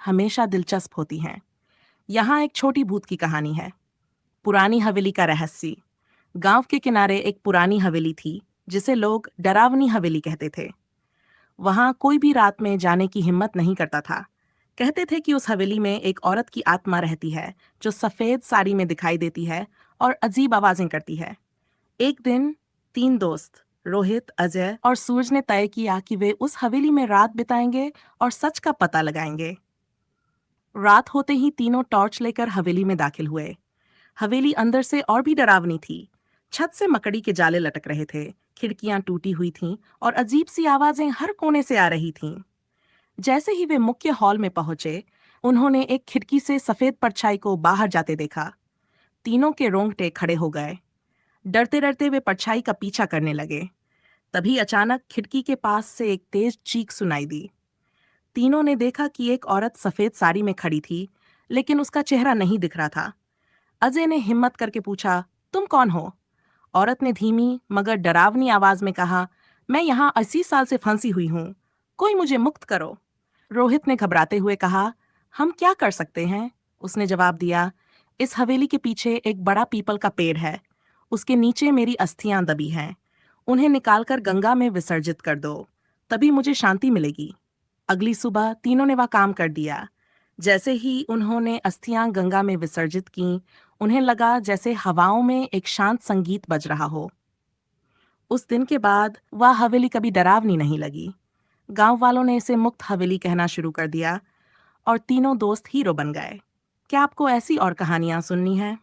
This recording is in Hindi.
हमेशा दिलचस्प होती हैं। यहाँ एक छोटी भूत की कहानी है। पुरानी हवेली का रहस्य। गांव के किनारे एक पुरानी हवेली थी, जिसे लोग डरावनी हवेली कहते थे। वहां कोई भी रात में जाने की हिम्मत नहीं करता था। कहते थे कि उस हवेली में एक औरत की आत्मा रहती है, जो सफेद साड़ी में दिखाई देती है और अजीब आवाजें करती है। एक दिन 3 दोस्त, रोहित, अजय और सूरज ने तय किया कि वे उस हवेली में रात बिताएंगे और सच का पता लगाएंगे। रात होते ही तीनों टॉर्च लेकर हवेली में दाखिल हुए। हवेली अंदर से और भी डरावनी थी। छत से मकड़ी के जाले लटक रहे थे, खिड़कियां टूटी हुई थीं और अजीब सी आवाजें हर कोने से आ रही थीं। जैसे ही वे मुख्य हॉल में पहुंचे, उन्होंने एक खिड़की से सफेद परछाई को बाहर जाते देखा। तीनों के रोंगटे खड़े हो गए। डरते डरते वे परछाई का पीछा करने लगे। तभी अचानक खिड़की के पास से एक तेज चीख सुनाई दी। तीनों ने देखा कि एक औरत सफेद साड़ी में खड़ी थी, लेकिन उसका चेहरा नहीं दिख रहा था। अजय ने हिम्मत करके पूछा, तुम कौन हो? औरत ने धीमी मगर डरावनी आवाज में कहा, मैं यहाँ 80 साल से फंसी हुई हूँ, कोई मुझे मुक्त करो। रोहित ने घबराते हुए कहा, हम क्या कर सकते हैं? उसने जवाब दिया, इस हवेली के पीछे एक बड़ा पीपल का पेड़ है। उसके नीचे मेरी अस्थियां दबी हैं। उन्हें निकालकर गंगा में विसर्जित कर दो, तभी मुझे शांति मिलेगी। अगली सुबह तीनों ने वह काम कर दिया। जैसे ही उन्होंने अस्थियां गंगा में विसर्जित कीं, उन्हें लगा जैसे हवाओं में एक शांत संगीत बज रहा हो। उस दिन के बाद वह हवेली कभी डरावनी नहीं लगी। गांव वालों ने इसे मुक्त हवेली कहना शुरू कर दिया और तीनों दोस्त हीरो बन गए। क्या आपको ऐसी और कहानियां सुननी है?